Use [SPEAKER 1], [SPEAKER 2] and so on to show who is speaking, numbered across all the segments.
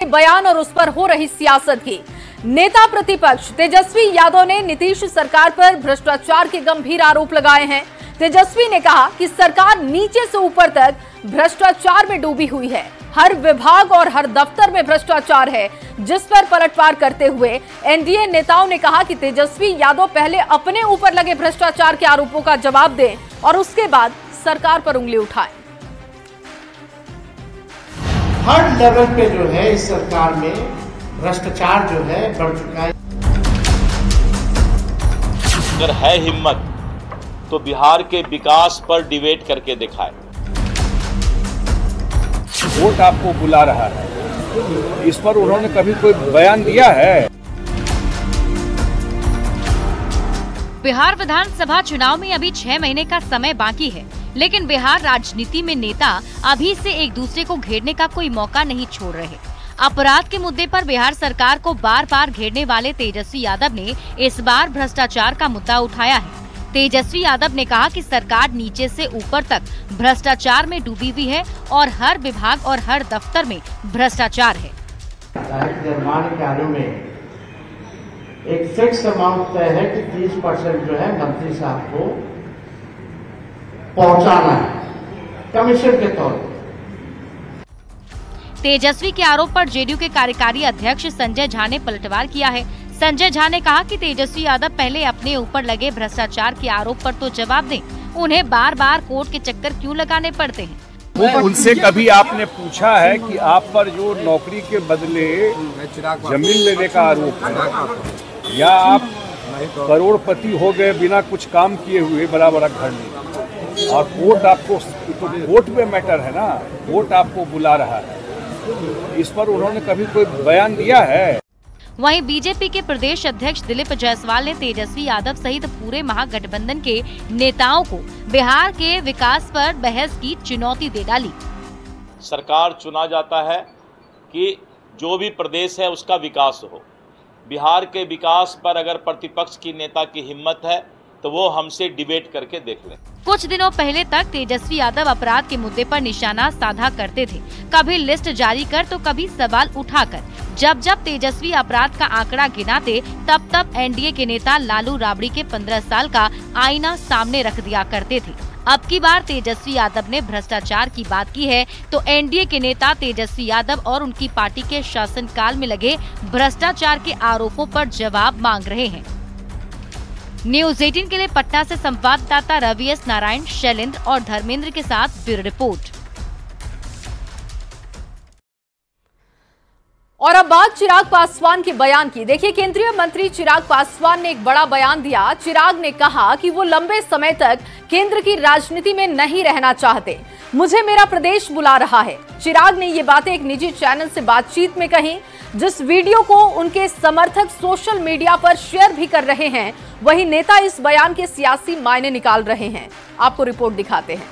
[SPEAKER 1] बयान और उस पर हो रही सियासत की। नेता प्रतिपक्ष तेजस्वी यादव ने नीतीश सरकार पर भ्रष्टाचार के गंभीर आरोप लगाए हैं। तेजस्वी ने कहा कि सरकार नीचे से ऊपर तक भ्रष्टाचार में डूबी हुई है, हर विभाग और हर दफ्तर में भ्रष्टाचार है, जिस पर पलटवार करते हुए एनडीए नेताओं ने कहा कि तेजस्वी यादव पहले अपने ऊपर लगे भ्रष्टाचार के आरोपों का जवाब दें और उसके बाद सरकार पर उंगली उठाएं।
[SPEAKER 2] हर लेवल पे जो है इस सरकार में भ्रष्टाचार जो है बढ़ चुका है।
[SPEAKER 3] अगर है हिम्मत तो बिहार के विकास पर डिबेट करके दिखाए।
[SPEAKER 4] वोट आपको बुला रहा है, इस पर उन्होंने कभी कोई बयान दिया है?
[SPEAKER 5] बिहार विधानसभा चुनाव में अभी 6 महीने का समय बाकी है, लेकिन बिहार राजनीति में नेता अभी से एक दूसरे को घेरने का कोई मौका नहीं छोड़ रहे। अपराध के मुद्दे पर बिहार सरकार को बार बार घेरने वाले तेजस्वी यादव ने इस बार भ्रष्टाचार का मुद्दा उठाया है। तेजस्वी यादव ने कहा कि सरकार नीचे से ऊपर तक भ्रष्टाचार में डूबी हुई है और हर विभाग और हर दफ्तर में भ्रष्टाचार है।
[SPEAKER 2] निर्माण कार्यों में एक फिक्स अमाउंट तय है कि 30% जो है मंत्री साहब को पहुंचाना है कमीशन के तौर पर।
[SPEAKER 5] तेजस्वी के आरोप पर जेडीयू के कार्यकारी अध्यक्ष संजय झा ने पलटवार किया है। संजय झा ने कहा कि तेजस्वी यादव पहले अपने ऊपर लगे भ्रष्टाचार के आरोप पर तो जवाब दें, उन्हें बार बार कोर्ट के चक्कर क्यों लगाने पड़ते हैं।
[SPEAKER 4] उनसे कभी आपने पूछा है कि आप पर जो नौकरी के बदले जमीन लेने का आरोप है, या आप करोड़पति हो गए बिना कुछ काम किए हुए बड़ा बड़ा घर में, और कोर्ट आपको, तो कोर्ट में मैटर है ना, कोर्ट आपको बुला रहा है, इस पर उन्होंने कभी कोई बयान दिया है?
[SPEAKER 5] वहीं बीजेपी के प्रदेश अध्यक्ष दिलीप जायसवाल ने तेजस्वी यादव सहित पूरे महागठबंधन के नेताओं को बिहार के विकास पर बहस की चुनौती दे डाली।
[SPEAKER 3] सरकार चुना जाता है कि जो भी प्रदेश है उसका विकास हो। बिहार के विकास पर अगर प्रतिपक्ष की नेता की हिम्मत है तो वो हमसे डिबेट करके देख लें।
[SPEAKER 5] कुछ दिनों पहले तक तेजस्वी यादव अपराध के मुद्दे पर निशाना साधा करते थे, कभी लिस्ट जारी कर तो कभी सवाल उठाकर। जब जब तेजस्वी अपराध का आंकड़ा गिनाते तब तब एनडीए के नेता लालू राबड़ी के 15 साल का आईना सामने रख दिया करते थे। अब की बार तेजस्वी यादव ने भ्रष्टाचार की बात की है तो एनडीए के नेता तेजस्वी यादव और उनकी पार्टी के शासनकाल में लगे भ्रष्टाचार के आरोपों पर जवाब मांग रहे हैं। न्यूज 18 के लिए पटना से संवाददाता रवि एस नारायण, शैलेंद्र और धर्मेंद्र के साथ ब्यूरो रिपोर्ट।
[SPEAKER 1] और अब बात चिराग पासवान के बयान की। देखिए, केंद्रीय मंत्री चिराग पासवान ने एक बड़ा बयान दिया। चिराग ने कहा कि वो लंबे समय तक केंद्र की राजनीति में नहीं रहना चाहते, मुझे मेरा प्रदेश बुला रहा है। चिराग ने ये बातें एक निजी चैनल से बातचीत में कही, जिस वीडियो को उनके समर्थक सोशल मीडिया पर शेयर भी कर रहे हैं। वहीं नेता इस बयान के सियासी मायने निकाल रहे हैं। आपको रिपोर्ट दिखाते हैं।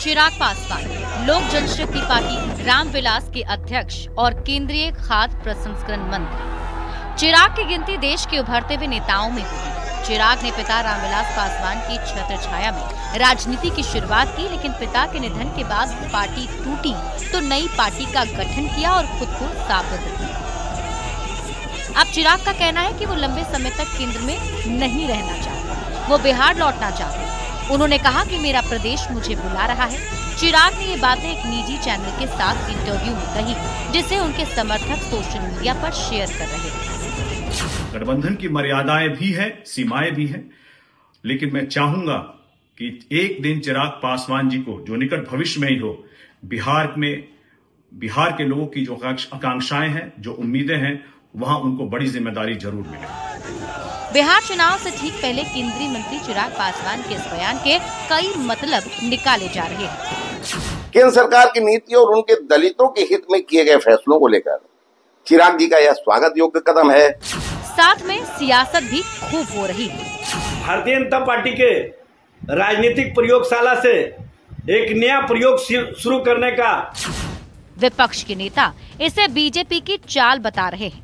[SPEAKER 5] चिराग पासवान लोक जनशक्ति पार्टी रामविलास के अध्यक्ष और केंद्रीय खाद्य प्रसंस्करण मंत्री। चिराग की गिनती देश के उभरते हुए नेताओं में हुई। चिराग ने पिता रामविलास पासवान की छत्र छाया में राजनीति की शुरुआत की, लेकिन पिता के निधन के बाद पार्टी टूटी तो नई पार्टी का गठन किया और खुद को साबित किया। अब चिराग का कहना है कि वो लंबे समय तक केंद्र में नहीं रहना चाहते, वो बिहार लौटना चाहते। उन्होंने कहा कि मेरा प्रदेश मुझे बुला रहा है। चिराग ने ये बातें एक निजी चैनल के साथ इंटरव्यू में कही, जिसे उनके समर्थक सोशल मीडिया पर शेयर कर रहे हैं।
[SPEAKER 6] गठबंधन की मर्यादाएं भी है, सीमाएं भी हैं, लेकिन मैं चाहूंगा कि एक दिन चिराग पासवान जी को, जो निकट भविष्य में ही हो, बिहार के लोगों की जो आकांक्षाएं हैं, जो उम्मीदें हैं, वहां उनको बड़ी जिम्मेदारी जरूर मिले।
[SPEAKER 5] बिहार चुनाव से ठीक पहले केंद्रीय मंत्री चिराग पासवान के इस बयान के कई मतलब निकाले जा रहे हैं।
[SPEAKER 7] केंद्र सरकार की नीति और उनके दलितों के हित में किए गए फैसलों को लेकर चिराग जी का यह स्वागत योग्य कदम है।
[SPEAKER 5] साथ में सियासत भी खूब हो रही है।
[SPEAKER 8] भारतीय जनता पार्टी के राजनीतिक प्रयोगशाला से एक नया प्रयोग शुरू करने का
[SPEAKER 5] विपक्ष के नेता इसे बीजेपी की चाल बता रहे हैं।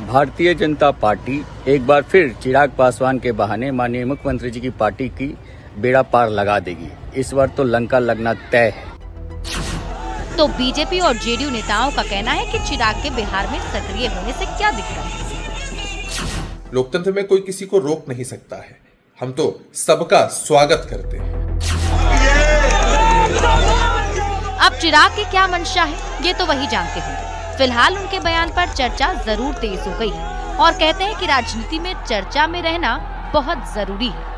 [SPEAKER 9] भारतीय जनता पार्टी एक बार फिर चिराग पासवान के बहाने माननीय मुख्यमंत्री जी की पार्टी की बेड़ा पार लगा देगी। इस बार तो लंका लगना तय है।
[SPEAKER 5] तो बीजेपी और जेडीयू नेताओं का कहना है कि चिराग के बिहार में सक्रिय होने से क्या दिख रहा है।
[SPEAKER 10] लोकतंत्र में कोई किसी को रोक नहीं सकता है, हम तो सबका स्वागत करते हैं।
[SPEAKER 5] अब चिराग की क्या मंशा है ये तो वही जानते होंगे। फिलहाल उनके बयान पर चर्चा जरूर तेज हो गई है और कहते हैं कि राजनीति में चर्चा में रहना बहुत जरूरी है।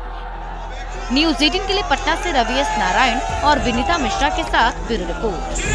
[SPEAKER 5] न्यूज़ 18 के लिए पटना से रवि एस नारायण और विनीता मिश्रा के साथ ब्यूरो रिपोर्ट।